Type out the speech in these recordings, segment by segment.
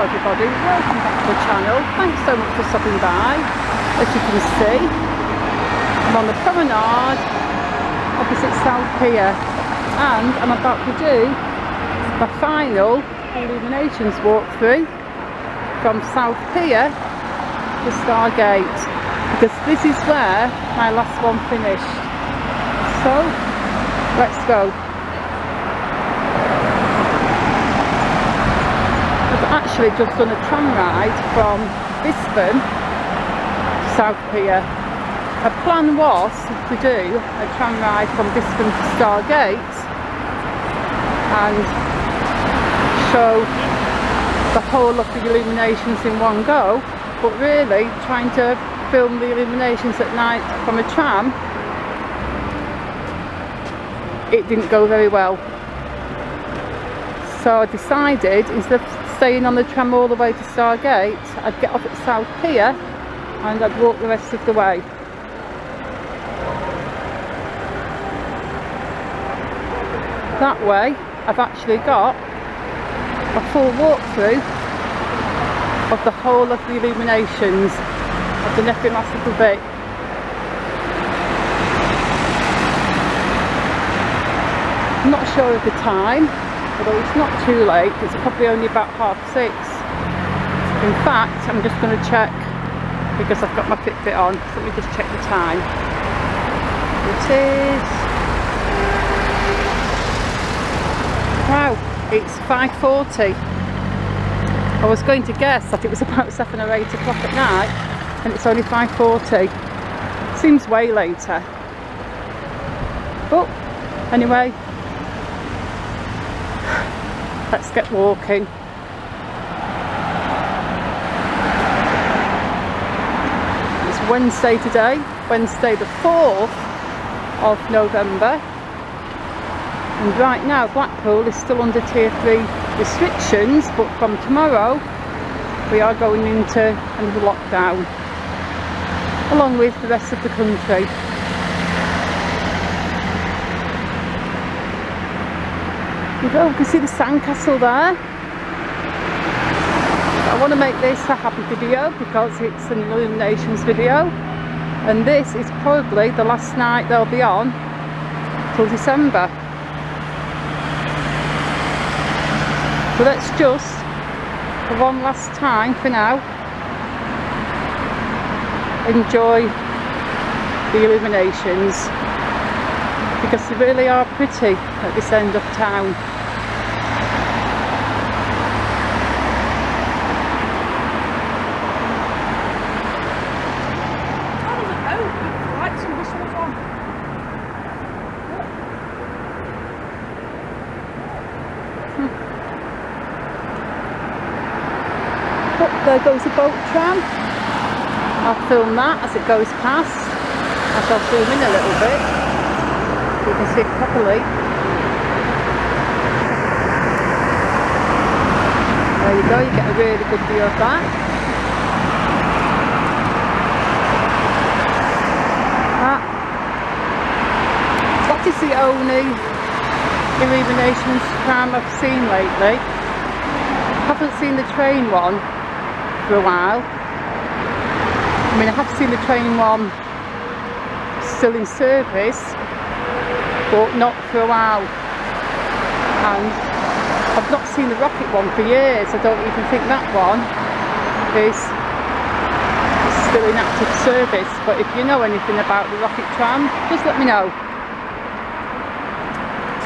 everybody, welcome back to the channel. Thanks so much for stopping by. As you can see, I'm on the promenade opposite South Pier and I'm about to do my final Illuminations walkthrough from South Pier to Stargate, because this is where my last one finished. So let's go. I've actually just done a tram ride from Bispham to South Pier. My plan was to do a tram ride from Bispham to Stargate and show the whole of the Illuminations in one go, but really trying to film the Illuminations at night from a tram, it didn't go very well. So I decided, instead of staying on the tram all the way to Stargate, I'd get off at South Pier and I'd walk the rest of the way. That way I've actually got a full walkthrough of the whole of the Illuminations. I've done every last little bit. I'm not sure of the time, although it's not too late. It's probably only about 6:30. In fact, I'm just going to check, because I've got my Fitbit on, so let me just check the time. It is... wow, it's 5:40. I was going to guess that it was about 7 or 8 o'clock at night, and it's only 5:40. Seems way later. But anyway, let's get walking. It's Wednesday today, Wednesday the 4th of November. And right now Blackpool is still under Tier 3 restrictions, but from tomorrow we are going into another lockdown, along with the rest of the country. You can see the sandcastle there. I want to make this a happy video because it's an Illuminations video, and this is probably the last night they'll be on till December. So let's just, for one last time for now, enjoy the Illuminations, because they really are pretty at this end of town. Oh, there goes a boat tram. I'll film that as it goes past. I shall zoom in a little bit so you can see it properly. There you go, you get a really good view of that. That is the only Illuminations tram I've seen lately. I haven't seen the train one for a while. I mean, I have seen the train one still in service, but not for a while. And I've not seen the rocket one for years. I don't even think that one is still in active service. But if you know anything about the rocket tram, just let me know,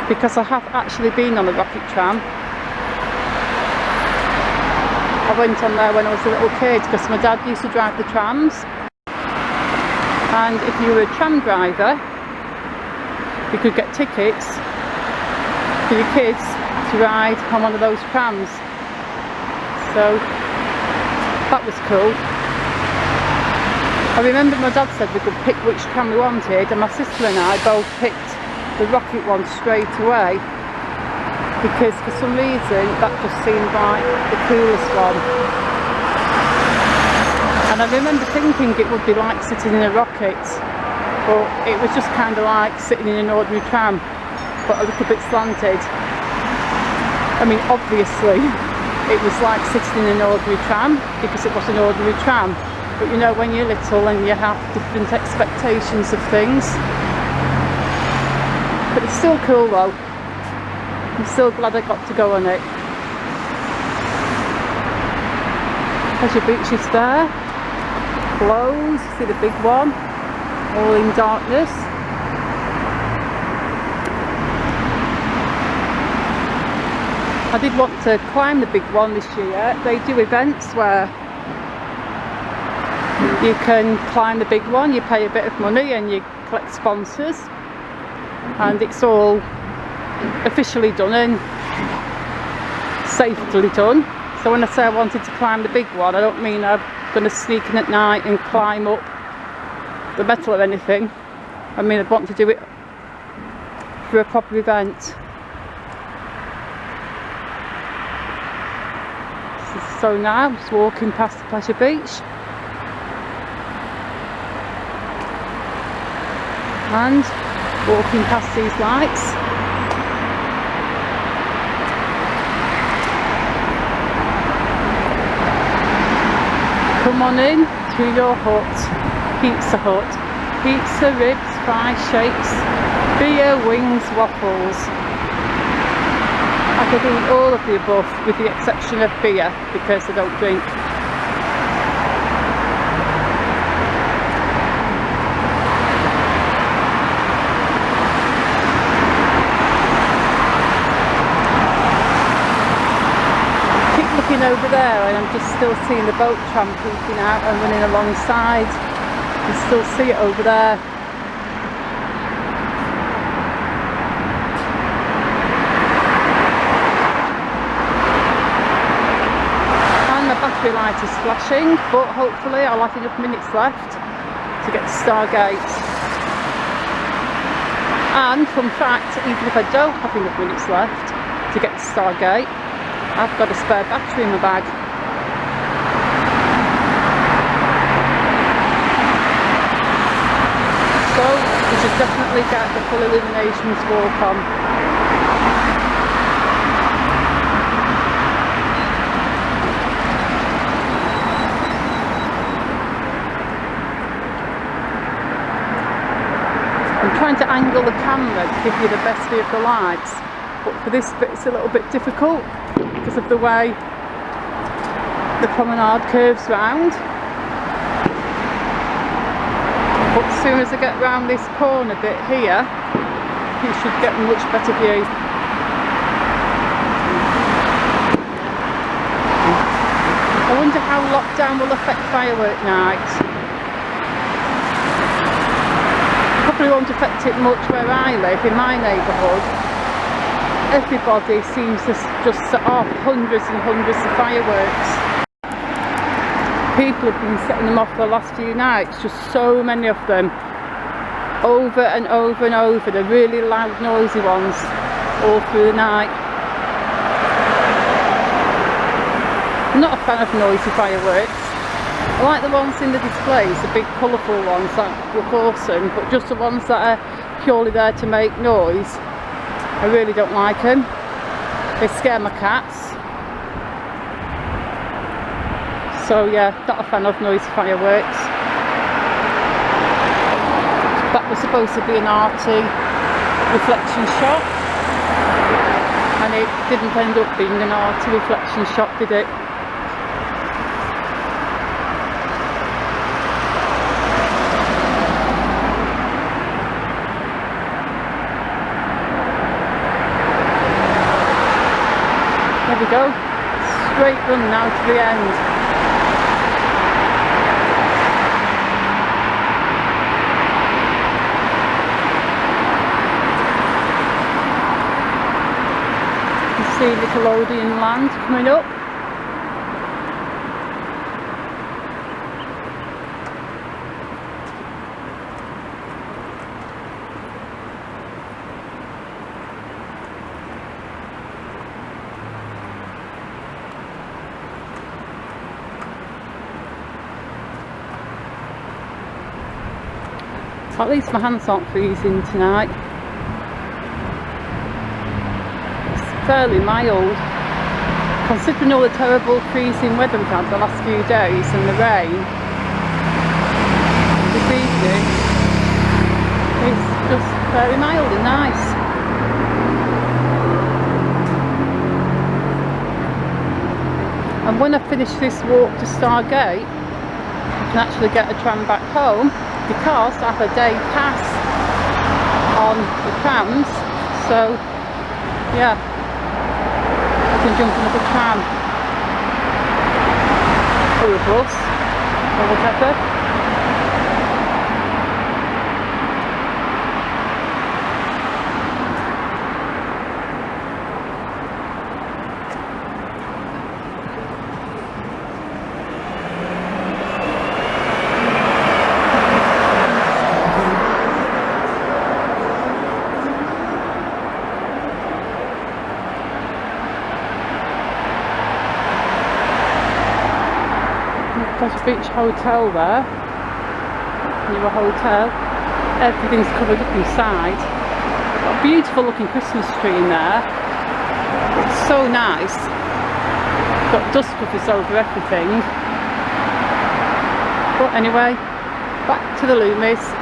because I have actually been on the rocket tram. I went on there when I was a little kid because my dad used to drive the trams, and if you were a tram driver you could get tickets for your kids to ride on one of those trams. So that was cool. I remember my dad said we could pick which tram we wanted, and my sister and I both picked the rocket one straight away, because for some reason that just seemed like the coolest one. And I remember thinking it would be like sitting in a rocket, but it was just kind of like sitting in an ordinary tram, but a little bit slanted. I mean, obviously it was like sitting in an ordinary tram, because it was an ordinary tram. But you know, when you're little and you have different expectations of things. But it's still cool though. I'm still glad I got to go on it. Pleasure Beach is there. Closed, see the big one, all in darkness. I did want to climb the big one this year. They do events where you can climb the big one, you pay a bit of money and you collect sponsors, and it's all officially done and safely done. So when I say I wanted to climb the big one, I don't mean I'm going to sneak in at night and climb up the metal or anything. I mean, I'd want to do it for a proper event. So now I'm just walking past the Pleasure Beach and walking past these lights. Come on in to your hut, Pizza Hut. Pizza, ribs, fries, shakes, beer, wings, waffles. I could eat all of the above with the exception of beer because I don't drink. Keep looking over there and I'm just still seeing the boat tram peeking out and running alongside. You can still see it over there. Battery light is flashing, but hopefully I'll have enough minutes left to get to Stargate. And fun fact, even if I don't have enough minutes left to get to Stargate, I've got a spare battery in my bag. So we should definitely get the full Illuminations walk on. I'm trying to angle the camera to give you the best view of the lights, but for this bit it's a little bit difficult because of the way the promenade curves round. But as soon as I get round this corner bit here, you should get a much better view. I wonder how lockdown will affect firework night. Probably won't affect it much where I live, in my neighbourhood. Everybody seems to just set off hundreds and hundreds of fireworks. People have been setting them off for the last few nights, just so many of them, over and over and over, the really loud noisy ones, all through the night. I'm not a fan of noisy fireworks. I like the ones in the displays, the big colourful ones that look awesome, but just the ones that are purely there to make noise, I really don't like them. They scare my cats. So yeah, not a fan of noisy fireworks. That was supposed to be an arty reflection shot, and it didn't end up being an arty reflection shot, did it? There we go, straight run now to the end. You see Nickelodeon Land coming up. At least my hands aren't freezing tonight. It's fairly mild Considering all the terrible freezing weather we've had the last few days and the rain, this evening it's just very mild and nice. And when I finish this walk to Stargate, I can actually get a tram back home because I have a day pass on the trams, so yeah, I can jump into the tram or a bus or whatever. There's a beach hotel there, new hotel, everything's covered up inside. Got a beautiful looking Christmas tree in there, it's so nice, got dust covers over everything. But anyway, back to the Loomies.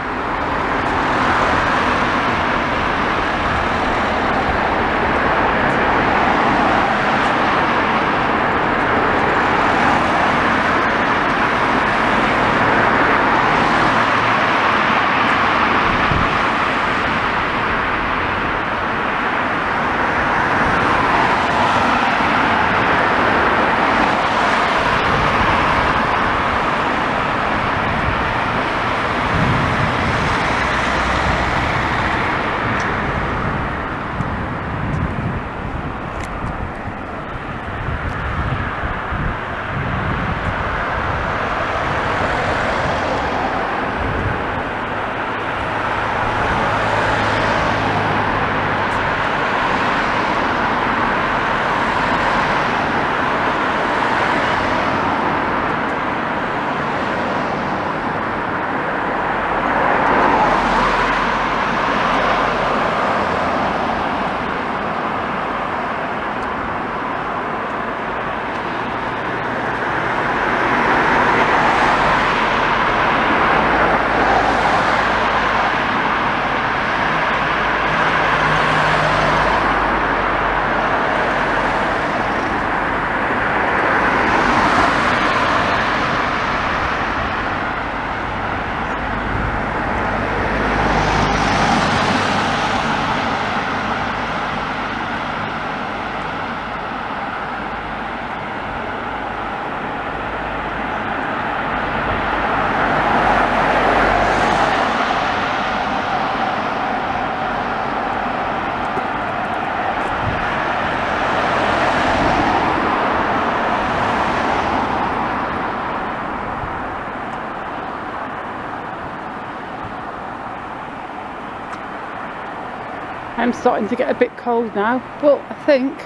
I'm starting to get a bit cold now, but I think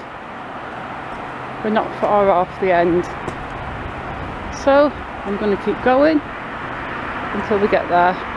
we're not far off the end. So I'm going to keep going until we get there.